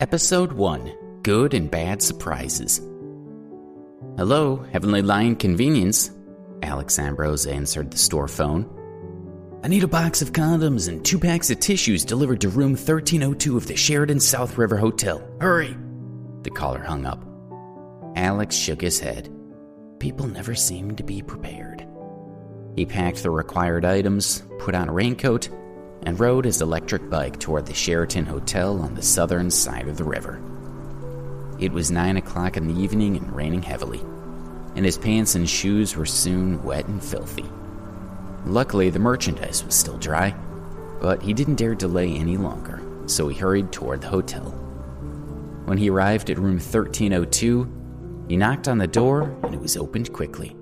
Episode 1, Good and Bad Surprises. Hello, Heavenly Lion Convenience. Alex Ambrose answered the store phone. I need a box of condoms and 2 packs of tissues delivered to room 1302 of the Sheraton South River Hotel. Hurry! The caller hung up. Alex shook his head. People never seemed to be prepared. He packed the required items, put on a raincoat, and rode his electric bike toward the Sheraton Hotel on the southern side of the river. It was 9 o'clock in the evening and raining heavily, and his pants and shoes were soon wet and filthy. Luckily, the merchandise was still dry, but he didn't dare delay any longer, so he hurried toward the hotel. When he arrived at room 1302, he knocked on the door and it was opened quickly.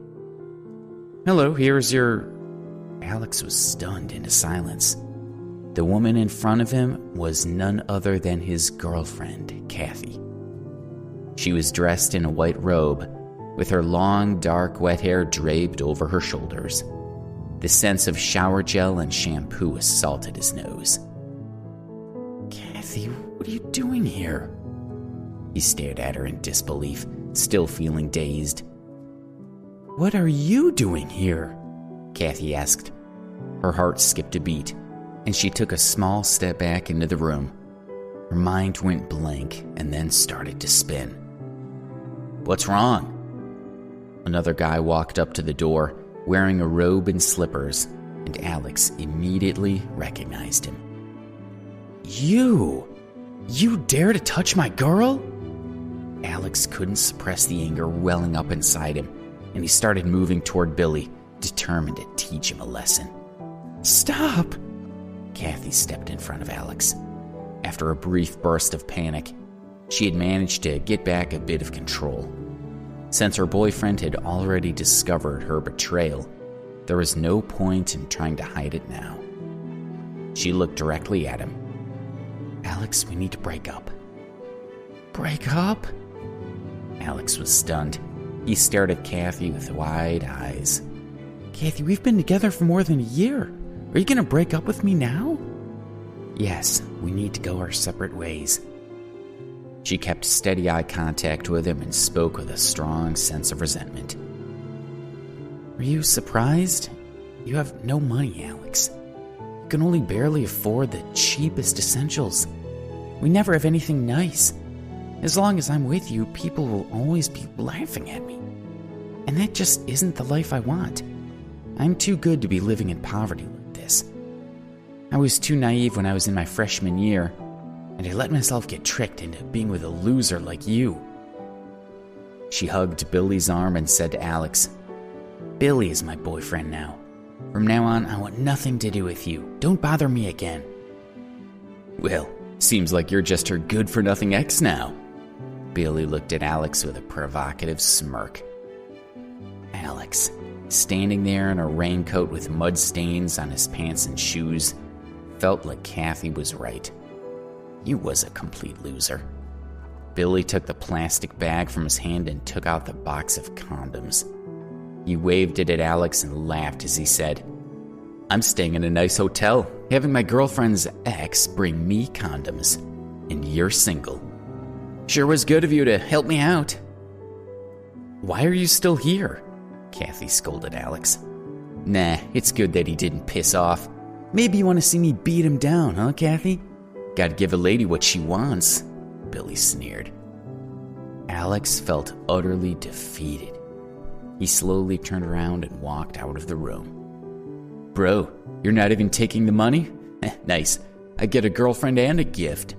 Hello, here's your... Alex was stunned into silence. The woman in front of him was none other than his girlfriend, Kathy. She was dressed in a white robe, with her long, dark, wet hair draped over her shoulders. The scents of shower gel and shampoo assaulted his nose. Kathy, what are you doing here? He stared at her in disbelief, still feeling dazed. What are you doing here? Kathy asked. Her heart skipped a beat, and she took a small step back into the room. Her mind went blank and then started to spin. What's wrong? Another guy walked up to the door, wearing a robe and slippers, and Alex immediately recognized him. You dare to touch my girl? Alex couldn't suppress the anger welling up inside him, and he started moving toward Billy, determined to teach him a lesson. Stop! Kathy stepped in front of Alex. After a brief burst of panic, she had managed to get back a bit of control. Since her boyfriend had already discovered her betrayal, there was no point in trying to hide it now. She looked directly at him. Alex, we need to break up. Break up? Alex was stunned. He stared at Kathy with wide eyes. Kathy, we've been together for more than a year. Are you going to break up with me now? Yes, we need to go our separate ways. She kept steady eye contact with him and spoke with a strong sense of resentment. Are you surprised? You have no money, Alex. You can only barely afford the cheapest essentials. We never have anything nice. As long as I'm with you, people will always be laughing at me. And that just isn't the life I want. I'm too good to be living in poverty like this. I was too naive when I was in my freshman year, and I let myself get tricked into being with a loser like you. She hugged Billy's arm and said to Alex, Billy is my boyfriend now. From now on, I want nothing to do with you. Don't bother me again. Well, seems like you're just her good-for-nothing ex now. Billy looked at Alex with a provocative smirk. Alex, standing there in a raincoat with mud stains on his pants and shoes, felt like Kathy was right. He was a complete loser. Billy took the plastic bag from his hand and took out the box of condoms. He waved it at Alex and laughed as he said, I'm staying in a nice hotel, having my girlfriend's ex bring me condoms, and you're single. Sure was good of you to help me out. Why are you still here? Kathy scolded Alex. Nah, it's good that he didn't piss off. Maybe you want to see me beat him down, huh, Kathy? Gotta give a lady what she wants, Billy sneered. Alex felt utterly defeated. He slowly turned around and walked out of the room. Bro, you're not even taking the money? Nice. I get a girlfriend and a gift.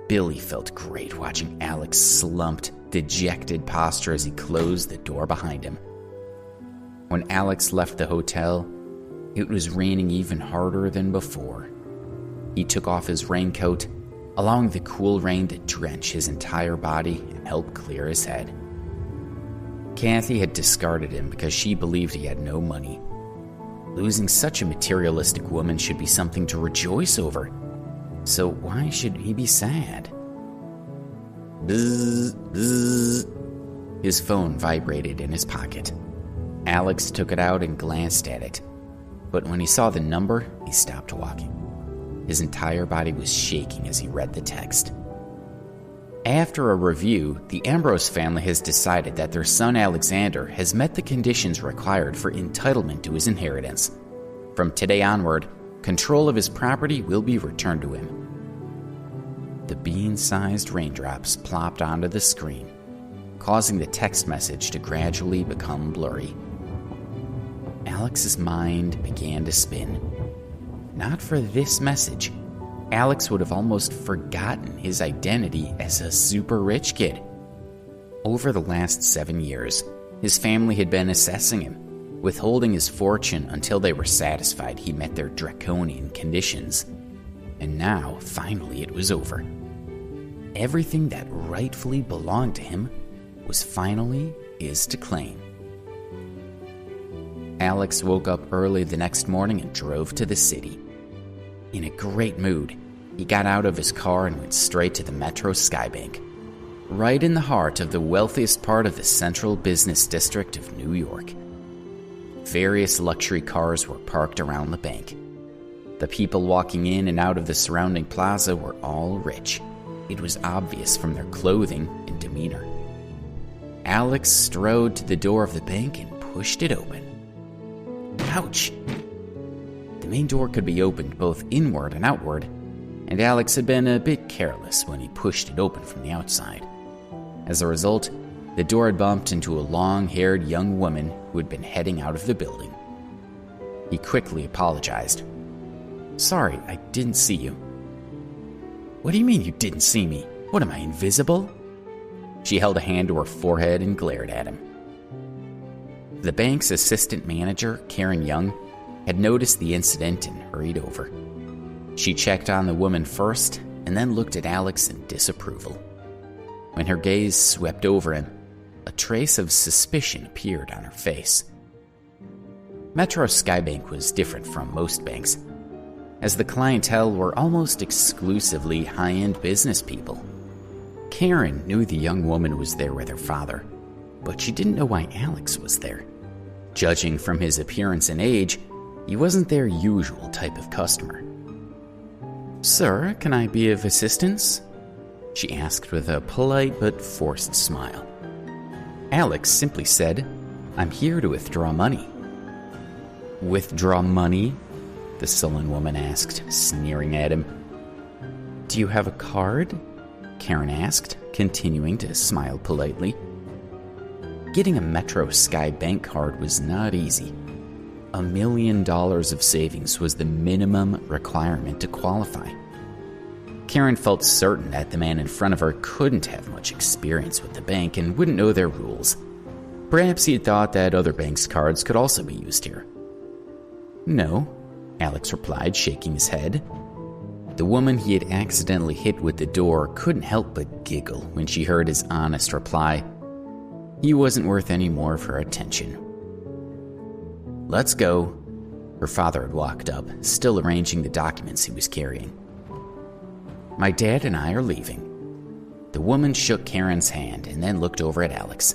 Billy felt great watching Alex slumped, dejected posture as he closed the door behind him. When Alex left the hotel, it was raining even harder than before. He took off his raincoat, allowing the cool rain to drench his entire body and help clear his head. Kathy had discarded him because she believed he had no money. Losing such a materialistic woman should be something to rejoice over. So why should he be sad? Bzz, bzz. His phone vibrated in his pocket. Alex took it out and glanced at it. But when he saw the number, he stopped walking. His entire body was shaking as he read the text. After a review, the Ambrose family has decided that their son Alexander has met the conditions required for entitlement to his inheritance. From today onward, control of his property will be returned to him. The bean-sized raindrops plopped onto the screen, causing the text message to gradually become blurry. Alex's mind began to spin. Not for this message, Alex would have almost forgotten his identity as a super rich kid. Over the last 7 years, his family had been assessing him, withholding his fortune until they were satisfied he met their draconian conditions. And now, finally, it was over. Everything that rightfully belonged to him was finally his to claim. Alex woke up early the next morning and drove to the city. In a great mood, he got out of his car and went straight to the Metro Skybank, right in the heart of the wealthiest part of the central business district of New York. Various luxury cars were parked around the bank. The people walking in and out of the surrounding plaza were all rich. It was obvious from their clothing and demeanor. Alex strode to the door of the bank and pushed it open. Ouch! The main door could be opened both inward and outward, and Alex had been a bit careless when he pushed it open from the outside. As a result, the door had bumped into a long-haired young woman who had been heading out of the building. He quickly apologized. "Sorry, I didn't see you." "What do you mean you didn't see me? What, am I invisible?" She held a hand to her forehead and glared at him. The bank's assistant manager, Karen Young, had noticed the incident and hurried over. She checked on the woman first and then looked at Alex in disapproval. When her gaze swept over him, a trace of suspicion appeared on her face. Metro Skybank was different from most banks, as the clientele were almost exclusively high-end business people. Karen knew the young woman was there with her father, but she didn't know why Alex was there. Judging from his appearance and age, he wasn't their usual type of customer. "Sir, can I be of assistance?" she asked with a polite but forced smile. Alex simply said, "I'm here to withdraw money." "Withdraw money?" the sullen woman asked, sneering at him. "Do you have a card?" Karen asked, continuing to smile politely. Getting a Metro Sky Bank card was not easy. $1 million of savings was the minimum requirement to qualify. Karen felt certain that the man in front of her couldn't have much experience with the bank and wouldn't know their rules. Perhaps he had thought that other banks' cards could also be used here. "No," Alex replied, shaking his head. The woman he had accidentally hit with the door couldn't help but giggle when she heard his honest reply. He wasn't worth any more of her attention. "Let's go." Her father had walked up, still arranging the documents he was carrying. "My dad and I are leaving." The woman shook Karen's hand and then looked over at Alex.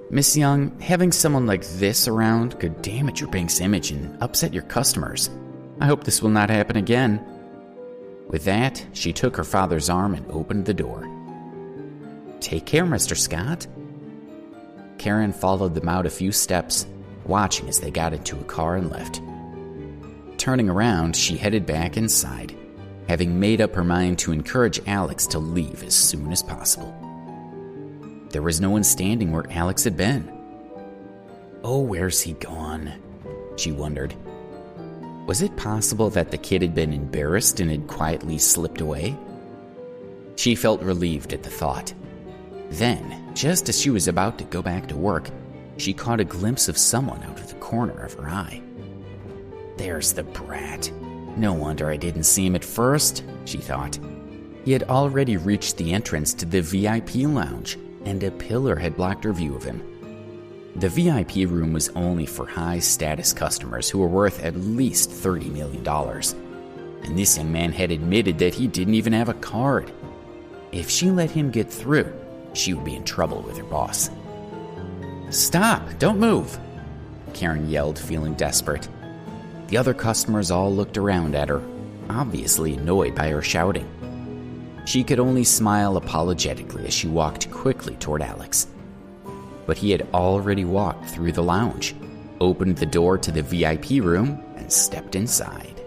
"Miss Young, having someone like this around could damage your bank's image and upset your customers. I hope this will not happen again." With that, she took her father's arm and opened the door. "Take care, Mr. Scott." Karen followed them out a few steps, watching as they got into a car and left. Turning around, she headed back inside, having made up her mind to encourage Alex to leave as soon as possible. There was no one standing where Alex had been. "Oh, where's he gone?" she wondered. Was it possible that the kid had been embarrassed and had quietly slipped away? She felt relieved at the thought. Then, just as she was about to go back to work, she caught a glimpse of someone out of the corner of her eye. "There's the brat. No wonder I didn't see him at first," she thought. He had already reached the entrance to the VIP lounge, and a pillar had blocked her view of him. The VIP room was only for high-status customers who were worth at least $30 million, and this young man had admitted that he didn't even have a card. If she let him get through, she would be in trouble with her boss. "Stop! Don't move!" Karen yelled, feeling desperate. The other customers all looked around at her, obviously annoyed by her shouting. She could only smile apologetically as she walked quickly toward Alex. But he had already walked through the lounge, opened the door to the VIP room, and stepped inside.